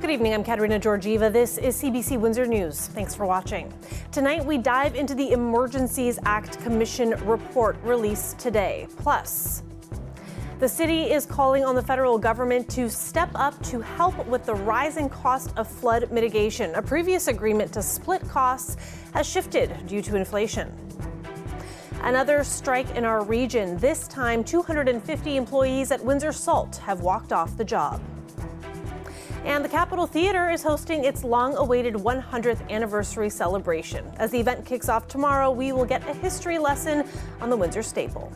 Good evening, I'm Katerina Georgieva. This is CBC Windsor News. Thanks for watching. Tonight, we dive into the Emergencies Act Commission report released today. Plus, the city is calling on the federal government to step up to help with the rising cost of flood mitigation. A previous agreement to split costs has shifted due to inflation. Another strike in our region. This time, 250 employees at Windsor Salt have walked off the job. And the Capitol Theatre is hosting its long-awaited 100th anniversary celebration. As the event kicks off tomorrow, we will get a history lesson on the Windsor staple.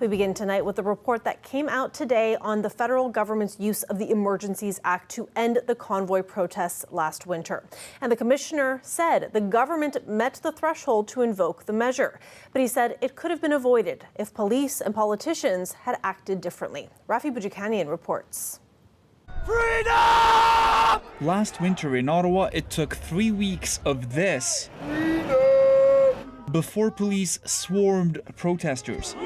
We begin tonight with a report that came out today on the federal government's use of the Emergencies Act to end the convoy protests last winter. And the commissioner said the government met the threshold to invoke the measure. But he said it could have been avoided if police and politicians had acted differently. Rafi Bujikanian reports. Freedom! Last winter in Ottawa, it took 3 weeks of this before police swarmed protesters.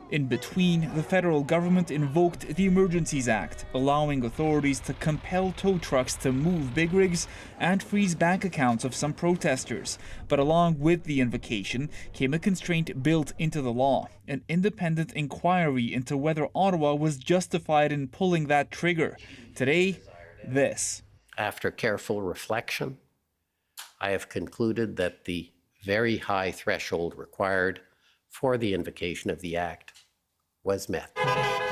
In between, the federal government invoked the Emergencies Act, allowing authorities to compel tow trucks to move big rigs and freeze bank accounts of some protesters. But along with the invocation came a constraint built into the law, an independent inquiry into whether Ottawa was justified in pulling that trigger. Today, this. After careful reflection, I have concluded that the very high threshold required for the invocation of the Act was met.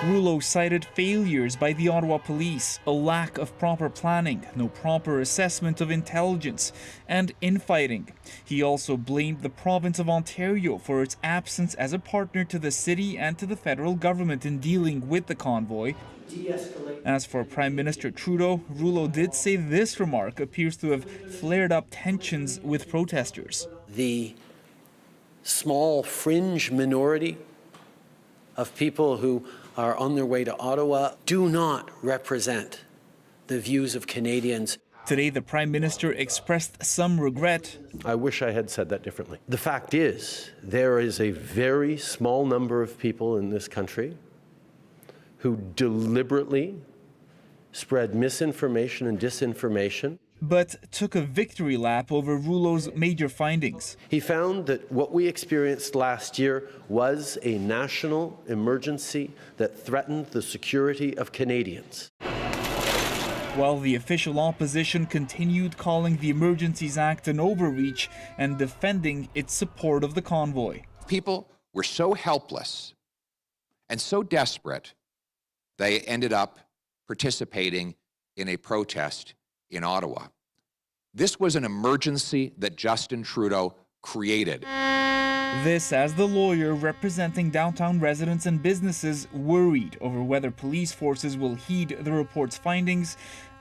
Rouleau cited failures by the Ottawa police, a lack of proper planning, no proper assessment of intelligence, and infighting. He also blamed the province of Ontario for its absence as a partner to the city and to the federal government in dealing with the convoy. As for Prime Minister Trudeau, Rouleau did say this remark appears to have flared up tensions with protesters. The small fringe minority of people who are on their way to Ottawa do not represent the views of Canadians. Today, the Prime Minister expressed some regret. I wish I had said that differently. The fact is, there is a very small number of people in this country who deliberately spread misinformation and disinformation, but took a victory lap over Rouleau's major findings. He found that what we experienced last year was a national emergency that threatened the security of Canadians. While the official opposition continued calling the Emergencies Act an overreach and defending its support of the convoy. People were so helpless and so desperate, they ended up participating in a protest in Ottawa. This was an emergency that Justin Trudeau created. This as the lawyer representing downtown residents and businesses worried over whether police forces will heed the report's findings,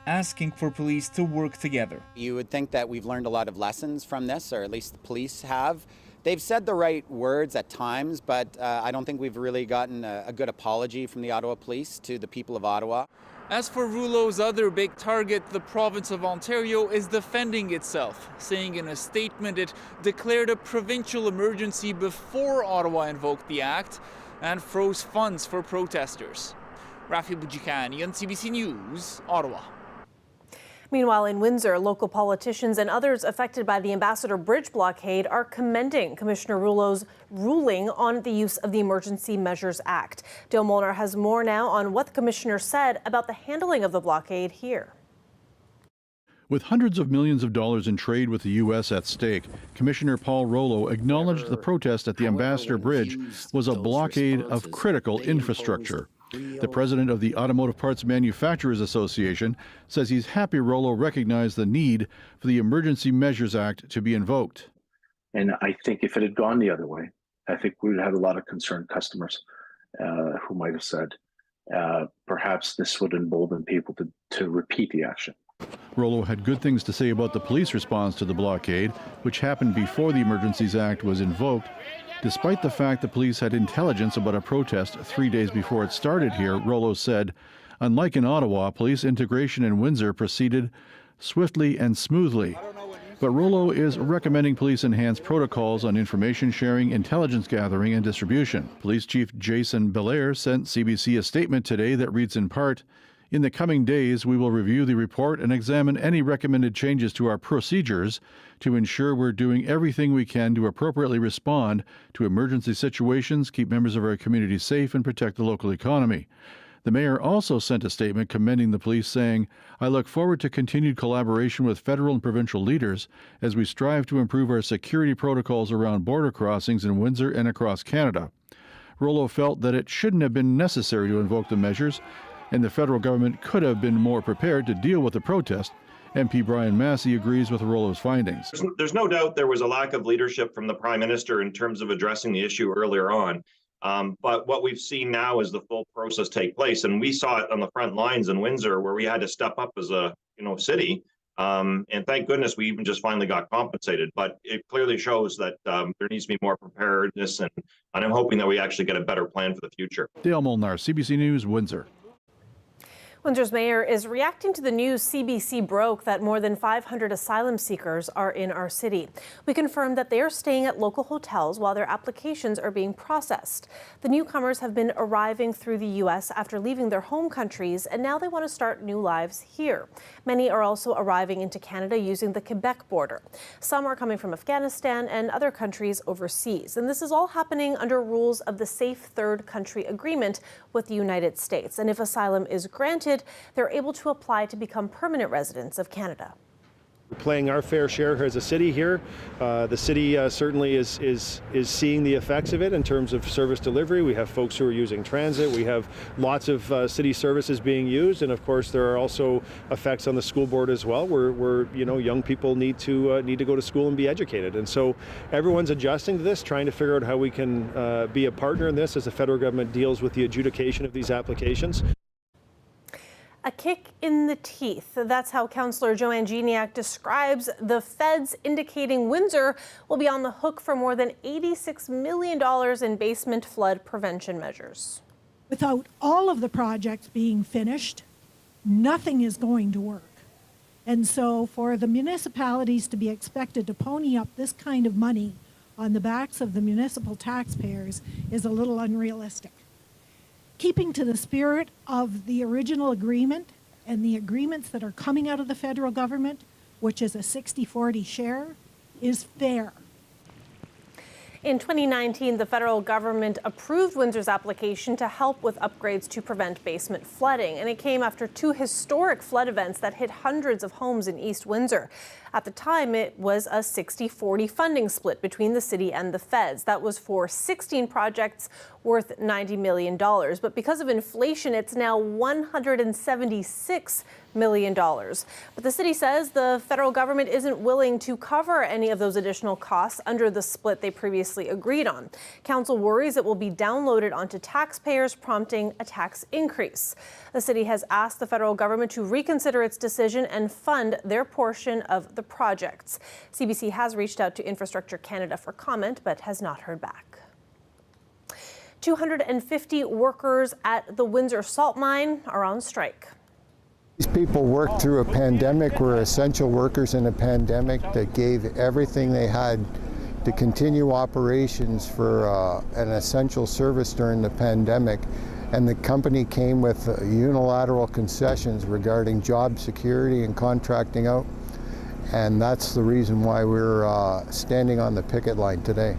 asking for police to work together. You would think that we've learned a lot of lessons from this, or at least the police have. They've said the right words at times, but I don't think we've really gotten a good apology from the Ottawa police to the people of Ottawa. As for Rouleau's other big target, the province of Ontario is defending itself, saying in a statement it declared a provincial emergency before Ottawa invoked the act and froze funds for protesters. Rafi Bujikani on CBC News, Ottawa. Meanwhile, in Windsor, local politicians and others affected by the Ambassador Bridge blockade are commending Commissioner Rouleau's ruling on the use of the Emergency Measures Act. Dale Molnar has more now on what the commissioner said about the handling of the blockade here. With hundreds of millions of dollars in trade with the U.S. at stake, Commissioner Paul Rollo acknowledged the protest at the Ambassador Bridge was a blockade of critical infrastructure. The president of the Automotive Parts Manufacturers Association says he's happy Rollo recognized the need for the Emergency Measures Act to be invoked. And I think if it had gone the other way, I think we would have had a lot of concerned customers who might have said, perhaps this would embolden people to repeat the action. Rollo had good things to say about the police response to the blockade, which happened before the Emergencies Act was invoked. Despite the fact the police had intelligence about a protest 3 days before it started here, Rollo said, unlike in Ottawa, police integration in Windsor proceeded swiftly and smoothly. But Rollo is recommending police enhance protocols on information sharing, intelligence gathering, and distribution. Police Chief Jason Belair sent CBC a statement today that reads in part, In the coming days, we will review the report and examine any recommended changes to our procedures to ensure we're doing everything we can to appropriately respond to emergency situations, keep members of our community safe, and protect the local economy. The mayor also sent a statement commending the police, saying, "I look forward to continued collaboration with federal and provincial leaders as we strive to improve our security protocols around border crossings in Windsor and across Canada." Rollo felt that it shouldn't have been necessary to invoke the measures, and the federal government could have been more prepared to deal with the protest. MP Brian Massey agrees with Rollo's findings. There's no doubt there was a lack of leadership from the Prime Minister in terms of addressing the issue earlier on. But what we've seen now is the full process take place, and we saw it on the front lines in Windsor, where we had to step up as a city. And thank goodness we even just finally got compensated. But it clearly shows that there needs to be more preparedness, and I'm hoping that we actually get a better plan for the future. Dale Molnar, CBC News, Windsor. Windsor's mayor is reacting to the news CBC broke that more than 500 asylum seekers are in our city. We confirmed that they are staying at local hotels while their applications are being processed. The newcomers have been arriving through the U.S. after leaving their home countries, and now they want to start new lives here. Many are also arriving into Canada using the Quebec border. Some are coming from Afghanistan and other countries overseas. And this is all happening under rules of the Safe Third Country Agreement with the United States. And if asylum is granted, they're able to apply to become permanent residents of Canada. We're playing our fair share as a city here. The city certainly is seeing the effects of it in terms of service delivery. We have folks who are using transit. We have lots of city services being used, and of course there are also effects on the school board as well. Where young people need to go to school and be educated, and so everyone's adjusting to this, trying to figure out how we can be a partner in this as the federal government deals with the adjudication of these applications. A kick in the teeth. That's how Councillor Joanne Geniac describes the feds, indicating Windsor will be on the hook for more than $86 million in basement flood prevention measures. Without all of the projects being finished, nothing is going to work. And so for the municipalities to be expected to pony up this kind of money on the backs of the municipal taxpayers is a little unrealistic. Keeping to the spirit of the original agreement and the agreements that are coming out of the federal government, which is a 60-40 share, is fair. In 2019, the federal government approved Windsor's application to help with upgrades to prevent basement flooding, and it came after two historic flood events that hit hundreds of homes in East Windsor. At the time, it was a 60-40 funding split between the city and the feds. That was for 16 projects worth $90 million. But because of inflation, it's now $176 million. But the city says the federal government isn't willing to cover any of those additional costs under the split they previously agreed on. Council worries it will be downloaded onto taxpayers, prompting a tax increase. The city has asked the federal government to reconsider its decision and fund their portion of the projects. CBC has reached out to Infrastructure Canada for comment, but has not heard back. 250 workers at the Windsor salt mine are on strike. These people worked through a pandemic, were essential workers in a pandemic that gave everything they had to continue operations for an essential service during the pandemic. And the company came with unilateral concessions regarding job security and contracting out. And that's the reason why we're standing on the picket line today.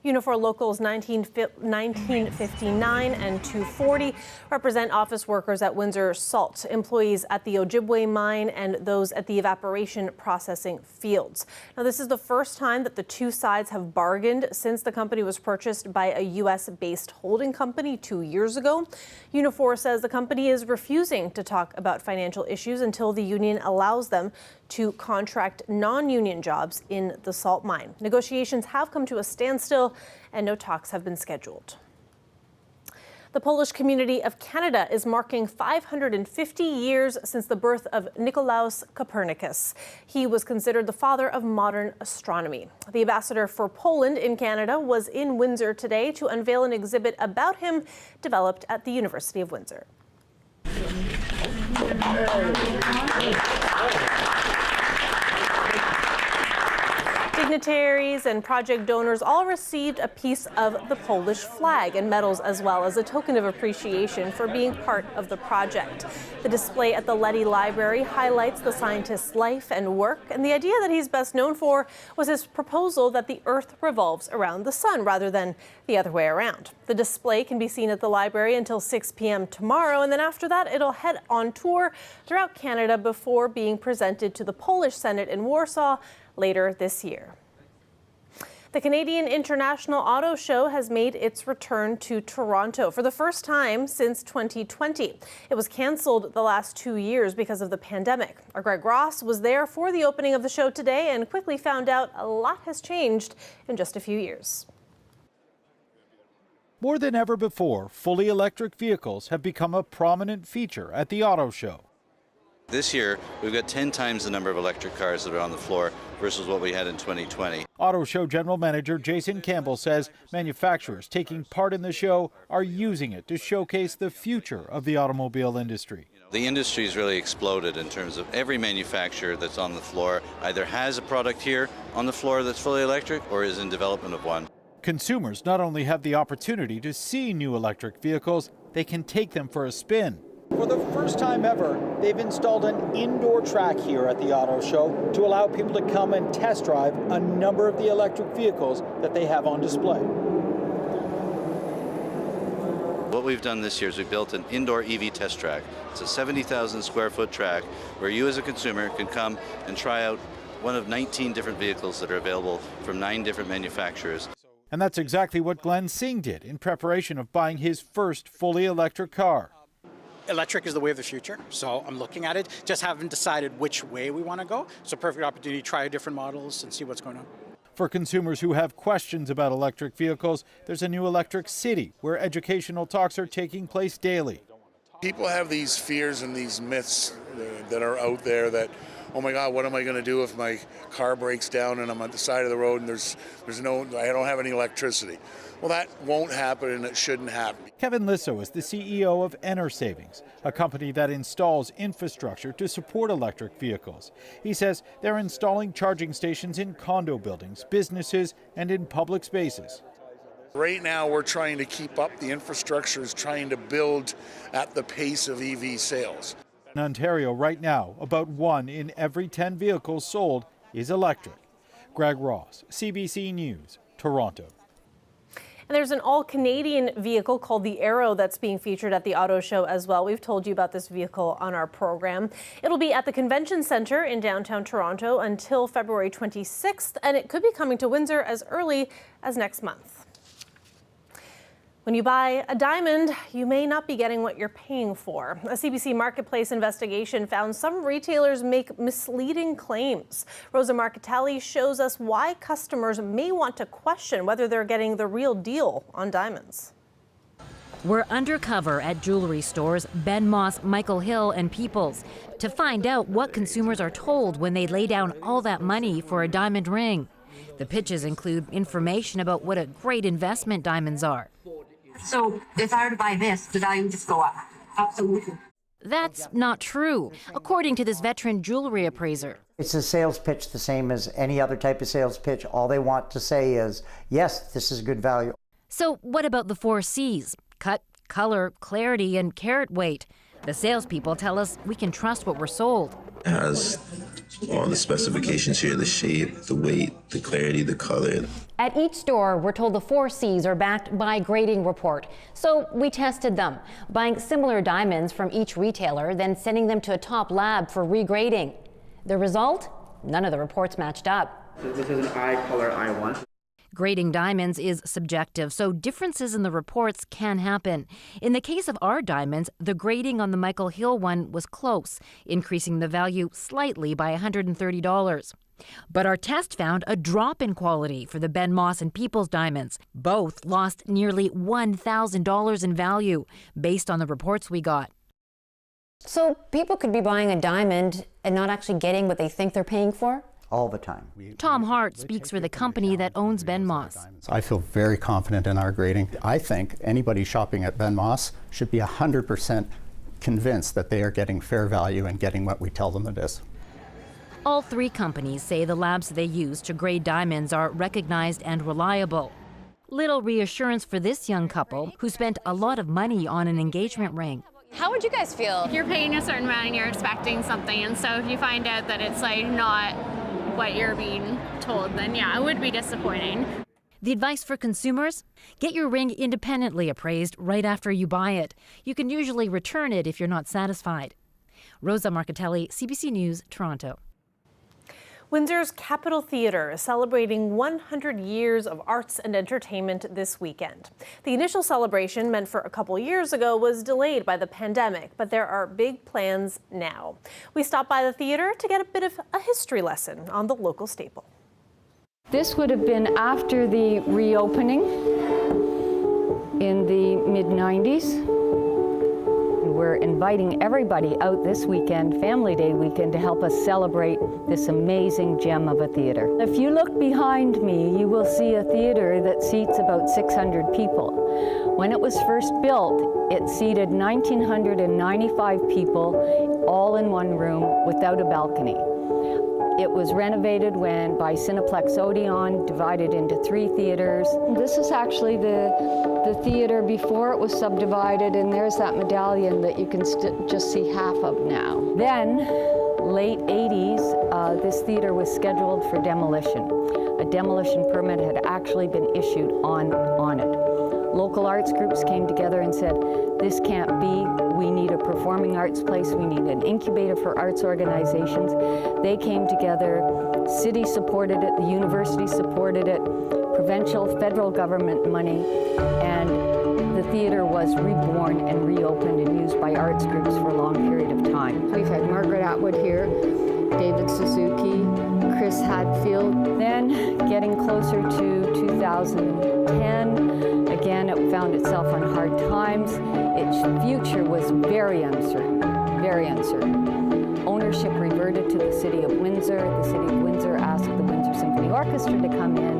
Unifor Locals 1959 and 240 represent office workers at Windsor Salt, employees at the Ojibwe mine and those at the evaporation processing fields. Now, this is the first time that the two sides have bargained since the company was purchased by a U.S.-based holding company 2 years ago. Unifor says the company is refusing to talk about financial issues until the union allows them to contract non-union jobs in the salt mine. Negotiations have come to a standstill and no talks have been scheduled. The Polish community of Canada is marking 550 years since the birth of Nicolaus Copernicus. He was considered the father of modern astronomy. The ambassador for Poland in Canada was in Windsor today to unveil an exhibit about him developed at the University of Windsor. Dignitaries and project donors all received a piece of the Polish flag and medals as well as a token of appreciation for being part of the project. The display at the Leddy Library highlights the scientist's life and work, and the idea that he's best known for was his proposal that the Earth revolves around the sun rather than the other way around. The display can be seen at the library until 6 p.m. tomorrow, and then after that it'll head on tour throughout Canada before being presented to the Polish Senate in Warsaw later this year. The Canadian International Auto Show has made its return to Toronto for the first time since 2020. It was canceled the last 2 years because of the pandemic. Our Greg Ross was there for the opening of the show today and quickly found out a lot has changed in just a few years. More than ever before, fully electric vehicles have become a prominent feature at the auto show. This year, we've got 10 times the number of electric cars that are on the floor versus what we had in 2020. Auto Show General Manager Jason Campbell says manufacturers taking part in the show are using it to showcase the future of the automobile industry. The industry's really exploded in terms of every manufacturer that's on the floor either has a product here on the floor that's fully electric or is in development of one. Consumers not only have the opportunity to see new electric vehicles, they can take them for a spin. For the first time ever, they've installed an indoor track here at the auto show to allow people to come and test drive a number of the electric vehicles that they have on display. What we've done this year is we built an indoor EV test track. It's a 70,000 square foot track where you as a consumer can come and try out one of 19 different vehicles that are available from 9 different manufacturers. And that's exactly what Glenn Singh did in preparation of buying his first fully electric car. Electric is the way of the future, so I'm looking at it. Just haven't decided which way we want to go. It's a perfect opportunity to try different models and see what's going on. For consumers who have questions about electric vehicles, there's a new electric city where educational talks are taking place daily. People have these fears and these myths that are out there that, oh my God, what am I going to do if my car breaks down and I'm on the side of the road and I don't have any electricity. Well, that won't happen and it shouldn't happen. Kevin Lissow is the CEO of Ener Savings, a company that installs infrastructure to support electric vehicles. He says they're installing charging stations in condo buildings, businesses, and in public spaces. Right now, we're trying to keep up. The infrastructure is trying to build at the pace of EV sales. In Ontario right now, about 1 in every 10 vehicles sold is electric. Greg Ross, CBC News, Toronto. And there's an all-Canadian vehicle called the Arrow that's being featured at the auto show as well. We've told you about this vehicle on our program. It'll be at the Convention Centre in downtown Toronto until February 26th, and it could be coming to Windsor as early as next month. When you buy a diamond, you may not be getting what you're paying for. A CBC Marketplace investigation found some retailers make misleading claims. Rosa Marcatelli shows us why customers may want to question whether they're getting the real deal on diamonds. We're undercover at jewelry stores Ben Moss, Michael Hill, and Peoples to find out what consumers are told when they lay down all that money for a diamond ring. The pitches include information about what a great investment diamonds are. So if I were to buy this, the value would just go up. Absolutely. That's not true, according to this veteran jewelry appraiser. It's a sales pitch the same as any other type of sales pitch. All they want to say is, yes, this is good value. So what about the 4 C's? Cut, color, clarity, and carat weight. The salespeople tell us we can trust what we're sold. It has all the specifications here, the shape, the weight, the clarity, the color. At each store, we're told the 4 C's are backed by a grading report. So we tested them, buying similar diamonds from each retailer, then sending them to a top lab for regrading. The result? None of the reports matched up. So this is an eye color I1. Grading diamonds is subjective, so differences in the reports can happen. In the case of our diamonds, the grading on the Michael Hill one was close, increasing the value slightly by $130. But our test found a drop in quality for the Ben Moss and Peoples diamonds. Both lost nearly $1,000 in value, based on the reports we got. So people could be buying a diamond and not actually getting what they think they're paying for? All the time. Tom Hart speaks for the company that owns Ben Moss. I feel very confident in our grading. I think anybody shopping at Ben Moss should be 100% convinced that they are getting fair value and getting what we tell them it is. All three companies say the labs they use to grade diamonds are recognized and reliable. Little reassurance for this young couple who spent a lot of money on an engagement ring. How would you guys feel? You're paying a certain amount and you're expecting something, and so if you find out that it's like not what you're being told, then yeah, it would be disappointing. The advice for consumers? Get your ring independently appraised right after you buy it. You can usually return it if you're not satisfied. Rosa Marcatelli, CBC News, Toronto. Windsor's Capitol Theatre is celebrating 100 years of arts and entertainment this weekend. The initial celebration, meant for a couple years ago, was delayed by the pandemic, but there are big plans now. We stopped by the theatre to get a bit of a history lesson on the local staple. This would have been after the reopening in the mid-90s. We're inviting everybody out this weekend, Family Day weekend, to help us celebrate this amazing gem of a theater. If you look behind me, you will see a theater that seats about 600 people. When it was first built, it seated 1,995 people, all in one room, without a balcony. It was renovated by Cineplex Odeon, divided into 3 theaters. This is actually the theater before it was subdivided, and there's that medallion that you can just see half of now. Then, late 80s, this theater was scheduled for demolition. A demolition permit had actually been issued on it. Local arts groups came together and said, this can't be. We need a performing arts place. We need an incubator for arts organizations. They came together. City supported it. The university supported it. Provincial, federal government money. And the theater was reborn and reopened and used by arts groups for a long period of time. We've had Margaret Atwood here, David Suzuki, Chris Hadfield. Then, getting closer to 2010, again, it found itself on hard times. Its future was very uncertain, very uncertain. Ownership reverted to the City of Windsor. The City of Windsor asked the Windsor Symphony Orchestra to come in.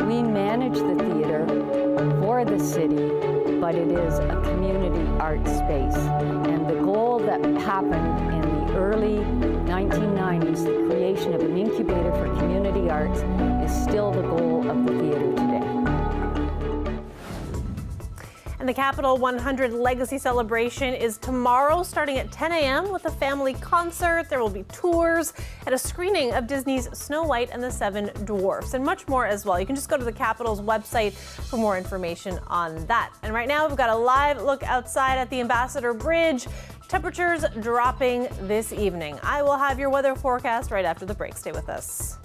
We manage the theater for the city, but it is a community arts space. And the goal that happened in the early 1990s, the creation of an incubator for community arts, is still the goal of the theater today. And the Capitol 100 Legacy Celebration is tomorrow, starting at 10 a.m. with a family concert. There will be tours and a screening of Disney's Snow White and the Seven Dwarfs, and much more as well. You can just go to the Capitol's website for more information on that. And right now, we've got a live look outside at the Ambassador Bridge. Temperatures dropping this evening. I will have your weather forecast right after the break. Stay with us.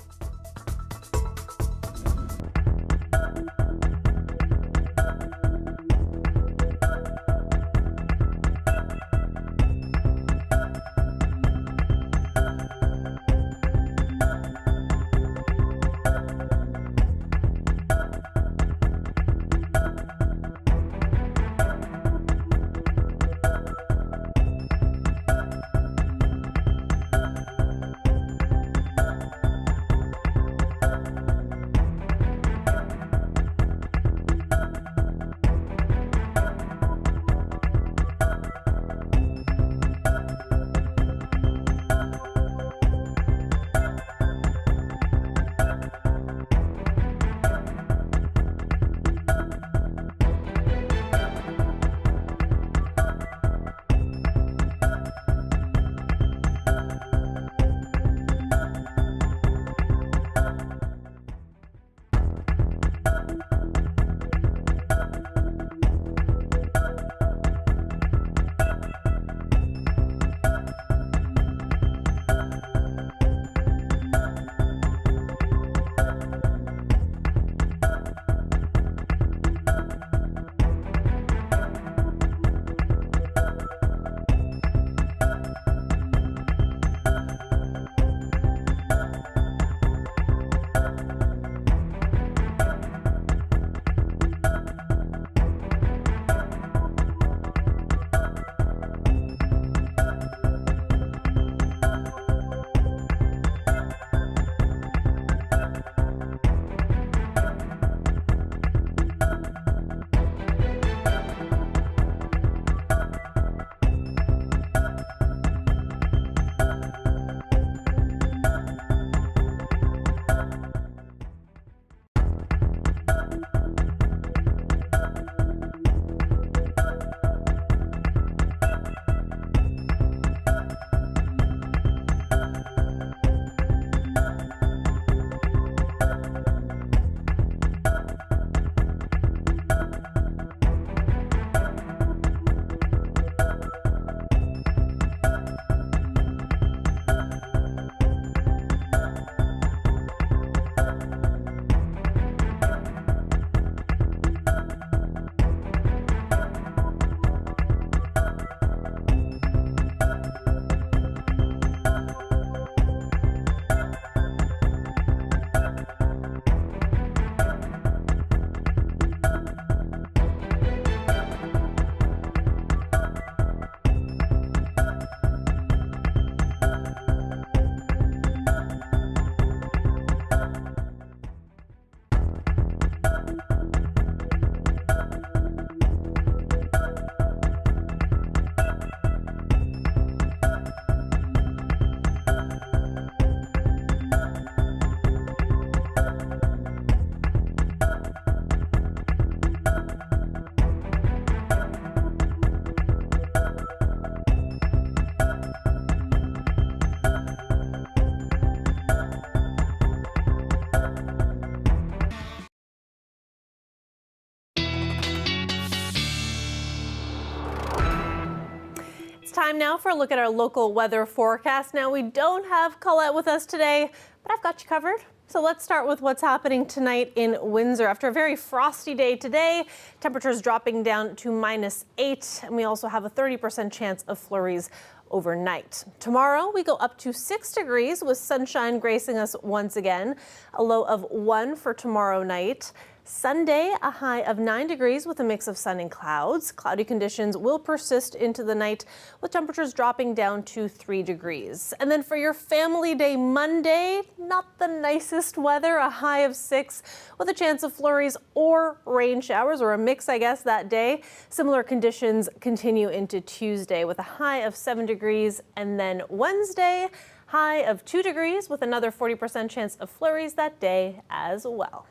time now for a look at our local weather forecast. Now, we don't have Colette with us today, but I've got you covered. So let's start with what's happening tonight in Windsor. After a very frosty day today, temperatures dropping down to -8, and we also have a 30% chance of flurries overnight. Tomorrow, we go up to 6 degrees with sunshine gracing us once again, a low of 1 for tomorrow night. Sunday, a high of 9 degrees with a mix of sun and clouds. Cloudy conditions will persist into the night with temperatures dropping down to 3 degrees. And then for your family day Monday, not the nicest weather, a high of 6 with a chance of flurries or rain showers, or a mix, I guess, that day. Similar conditions continue into Tuesday with a high of 7 degrees. And then Wednesday, high of 2 degrees with another 40% chance of flurries that day as well.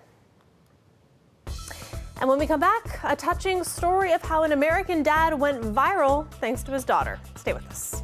And when we come back, a touching story of how an American dad went viral thanks to his daughter. Stay with us.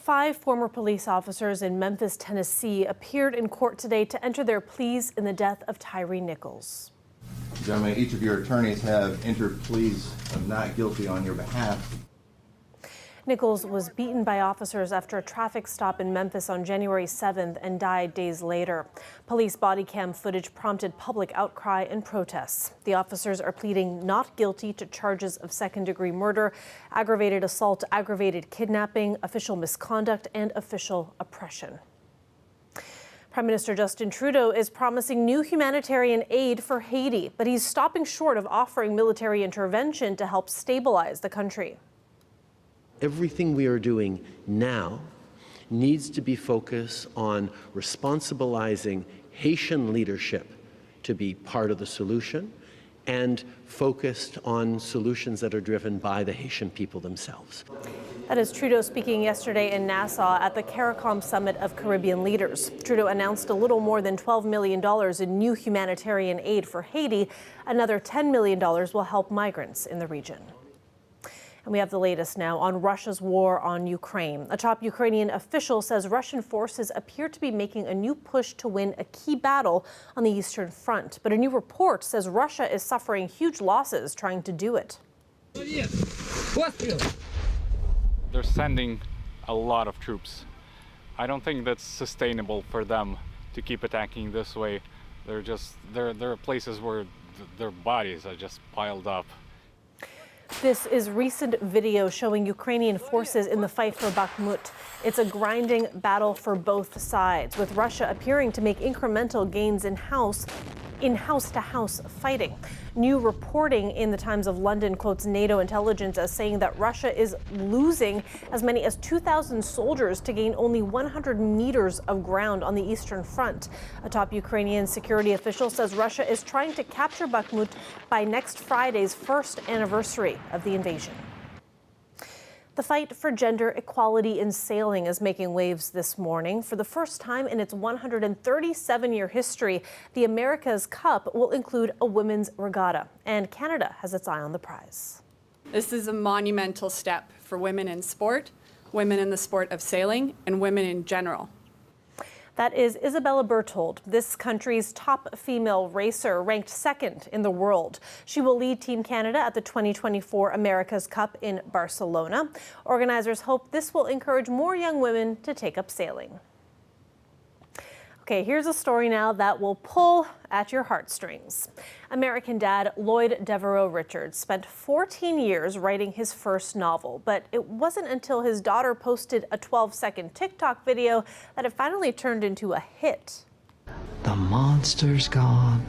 Five former police officers in Memphis, Tennessee appeared in court today to enter their pleas in the death of Tyree Nichols. Gentlemen, each of your attorneys have entered pleas of not guilty on your behalf. Nichols was beaten by officers after a traffic stop in Memphis on January 7th and died days later. Police body cam footage prompted public outcry and protests. The officers are pleading not guilty to charges of second-degree murder, aggravated assault, aggravated kidnapping, official misconduct, and official oppression. Prime Minister Justin Trudeau is promising new humanitarian aid for Haiti, but he's stopping short of offering military intervention to help stabilize the country. Everything we are doing now needs to be focused on responsibilizing Haitian leadership to be part of the solution and focused on solutions that are driven by the Haitian people themselves. That is Trudeau speaking yesterday in Nassau at the CARICOM Summit of Caribbean Leaders. Trudeau announced a little more than $12 million in new humanitarian aid for Haiti. Another $10 million will help migrants in the region. And we have the latest now on Russia's war on Ukraine. A top Ukrainian official says Russian forces appear to be making a new push to win a key battle on the Eastern Front. But a new report says Russia is suffering huge losses trying to do it. They're sending a lot of troops. I don't think that's sustainable for them to keep attacking this way. There are places where their bodies are just piled up. This is recent video showing Ukrainian forces in the fight for Bakhmut. It's a grinding battle for both sides, with Russia appearing to make incremental gains in house-to-house fighting. New reporting in the Times of London quotes NATO intelligence as saying that Russia is losing as many as 2,000 soldiers to gain only 100 meters of ground on the Eastern Front. A top Ukrainian security official says Russia is trying to capture Bakhmut by next Friday's first anniversary of the invasion. The fight for gender equality in sailing is making waves this morning. For the first time in its 137-year history, the America's Cup will include a women's regatta, and Canada has its eye on the prize. This is a monumental step for women in sport, women in the sport of sailing, and women in general. That is Isabella Berthold, this country's top female racer, ranked second in the world. She will lead Team Canada at the 2024 America's Cup in Barcelona. Organizers hope this will encourage more young women to take up sailing. Okay, here's a story now that will pull at your heartstrings. American dad Lloyd Devereaux Richards spent 14 years writing his first novel, but it wasn't until his daughter posted a 12-second TikTok video that it finally turned into a hit. The monster's gone.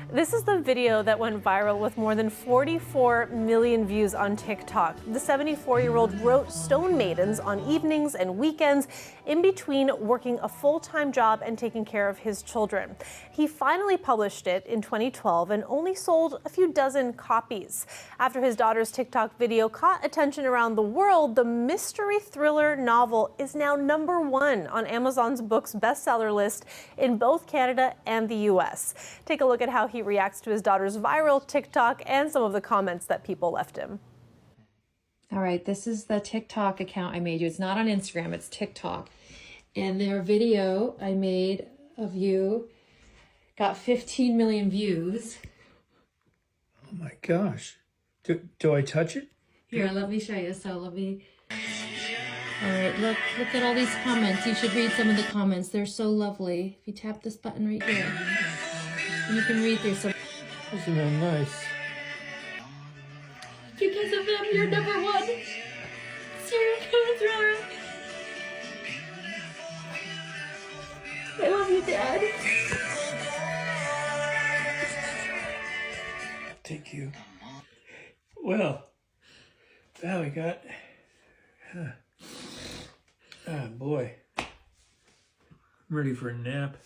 This is the video that went viral with more than 44 million views on TikTok. The 74-year-old wrote Stone Maidens on evenings and weekends in between working a full-time job and taking care of his children. He finally published it in 2012 and only sold a few dozen copies. After his daughter's TikTok video caught attention around the world, the mystery thriller novel is now #1 on Amazon's books bestseller list in both Canada and the US. Take a look at how he reacts to his daughter's viral TikTok and some of the comments that people left him. All right, this is the TikTok account I made you. It's not on Instagram, it's TikTok. And their video I made of you got 15 million views. Oh my gosh. Do I touch it? Here, let me show you. So let me... All right, look at all these comments. You should read some of the comments. They're so lovely. If you tap this button right here, you can read through some. Isn't that nice? Because of them, you're #1 serial killer thriller. I love you, Dad. Thank you. Well, now we got... Oh boy. I'm ready for a nap.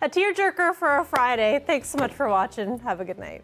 A tearjerker for a Friday. Thanks so much for watching. Have a good night.